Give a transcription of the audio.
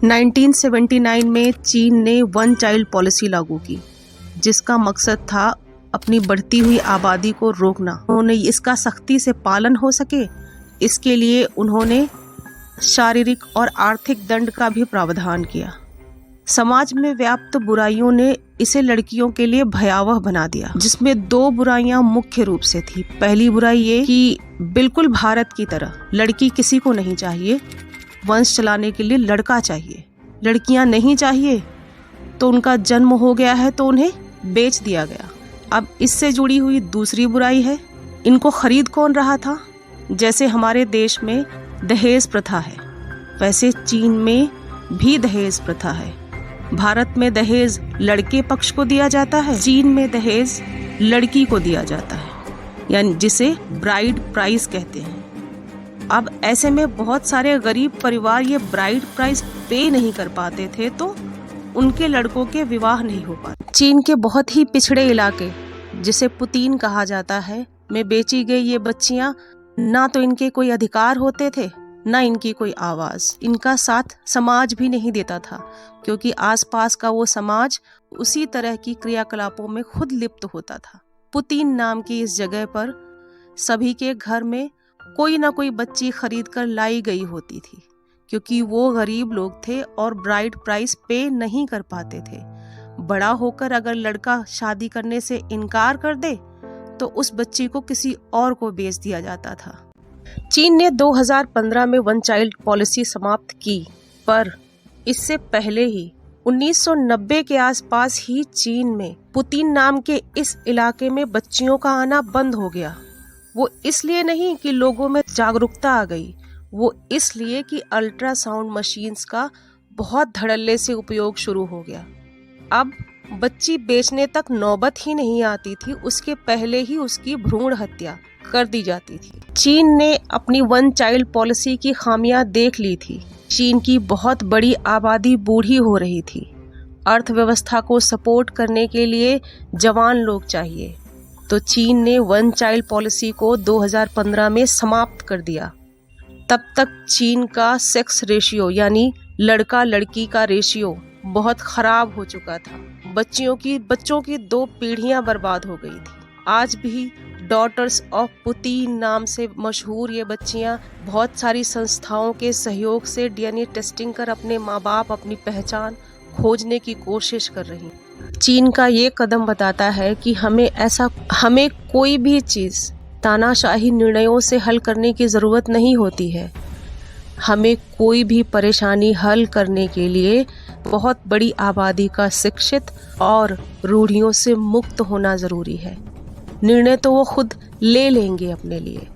1979 में चीन ने वन चाइल्ड पॉलिसी लागू की, जिसका मकसद था अपनी बढ़ती हुई आबादी को रोकना। उन्होंने इसका सख्ती से पालन हो सके, इसके लिए उन्होंने शारीरिक और आर्थिक दंड का भी प्रावधान किया। समाज में व्याप्त बुराइयों ने इसे लड़कियों के लिए भयावह बना दिया, जिसमें दो बुराइयां मुख्य रूप से थी। पहली बुराई ये कि बिल्कुल भारत की तरह लड़की किसी को नहीं चाहिए, वंश चलाने के लिए लड़का चाहिए। लड़कियां नहीं चाहिए तो उनका जन्म हो गया है तो उन्हें बेच दिया गया। अब इससे जुड़ी हुई दूसरी बुराई है, इनको खरीद कौन रहा था? जैसे हमारे देश में दहेज प्रथा है, वैसे चीन में भी दहेज प्रथा है। भारत में दहेज लड़के पक्ष को दिया जाता है, चीन में दहेज लड़की को दिया जाता है, यानी जिसे ब्राइड प्राइस कहते हैं। अब ऐसे में बहुत सारे गरीब परिवार ये ब्राइड प्राइस पे नहीं कर पाते थे, तो उनके लड़कों के विवाह नहीं हो पाते। चीन के बहुत ही पिछड़े इलाके, जिसे पुतीन कहा जाता है, में बेची गई ये बच्चियां, ना तो इनके कोई अधिकार होते थे, ना इनकी कोई आवाज। इनका साथ समाज भी नहीं देता था, क्योंकि आसपास का वो समाज उसी तरह की क्रियाकलापों में खुद लिप्त होता था। पुतीन नाम की इस जगह पर सभी के घर में कोई ना कोई बच्ची खरीद कर लाई गई होती थी, क्योंकि वो गरीब लोग थे और ब्राइड प्राइस पे नहीं कर पाते थे। बड़ा होकर अगर लड़का शादी करने से इनकार कर दे तो उस बच्ची को किसी और को बेच दिया जाता था। चीन ने 2015 में वन चाइल्ड पॉलिसी समाप्त की, पर इससे पहले ही 1990 के आसपास ही चीन में पुतीन नाम के इस इलाके में बच्चियों का आना बंद हो गया। वो इसलिए नहीं कि लोगों में जागरूकता आ गई, वो इसलिए कि अल्ट्रासाउंड मशीन्स का बहुत धड़ल्ले से उपयोग शुरू हो गया। अब बच्ची बेचने तक नौबत ही नहीं आती थी, उसके पहले ही उसकी भ्रूण हत्या कर दी जाती थी। चीन ने अपनी वन चाइल्ड पॉलिसी की खामियां देख ली थी। चीन की बहुत बड़ी आबादी बूढ़ी हो रही थी। अर्थव्यवस्था को सपोर्ट करने के लिए जवान लोग चाहिए, तो चीन ने वन चाइल्ड पॉलिसी को 2015 में समाप्त कर दिया। तब तक चीन का सेक्स रेशियो, यानी लड़का लड़की का रेशियो, बहुत खराब हो चुका था। बच्चों की 2 पीढ़ियां बर्बाद हो गई थी। आज भी डॉटर्स ऑफ पुतीन नाम से मशहूर ये बच्चियां बहुत सारी संस्थाओं के सहयोग से डीएनए टेस्टिंग कर अपने माँ बाप, अपनी पहचान खोजने की कोशिश कर रही हैं। चीन का ये कदम बताता है कि हमें कोई भी चीज़ तानाशाही निर्णयों से हल करने की ज़रूरत नहीं होती है। हमें कोई भी परेशानी हल करने के लिए बहुत बड़ी आबादी का शिक्षित और रूढ़ियों से मुक्त होना ज़रूरी है। निर्णय तो वो खुद ले लेंगे अपने लिए।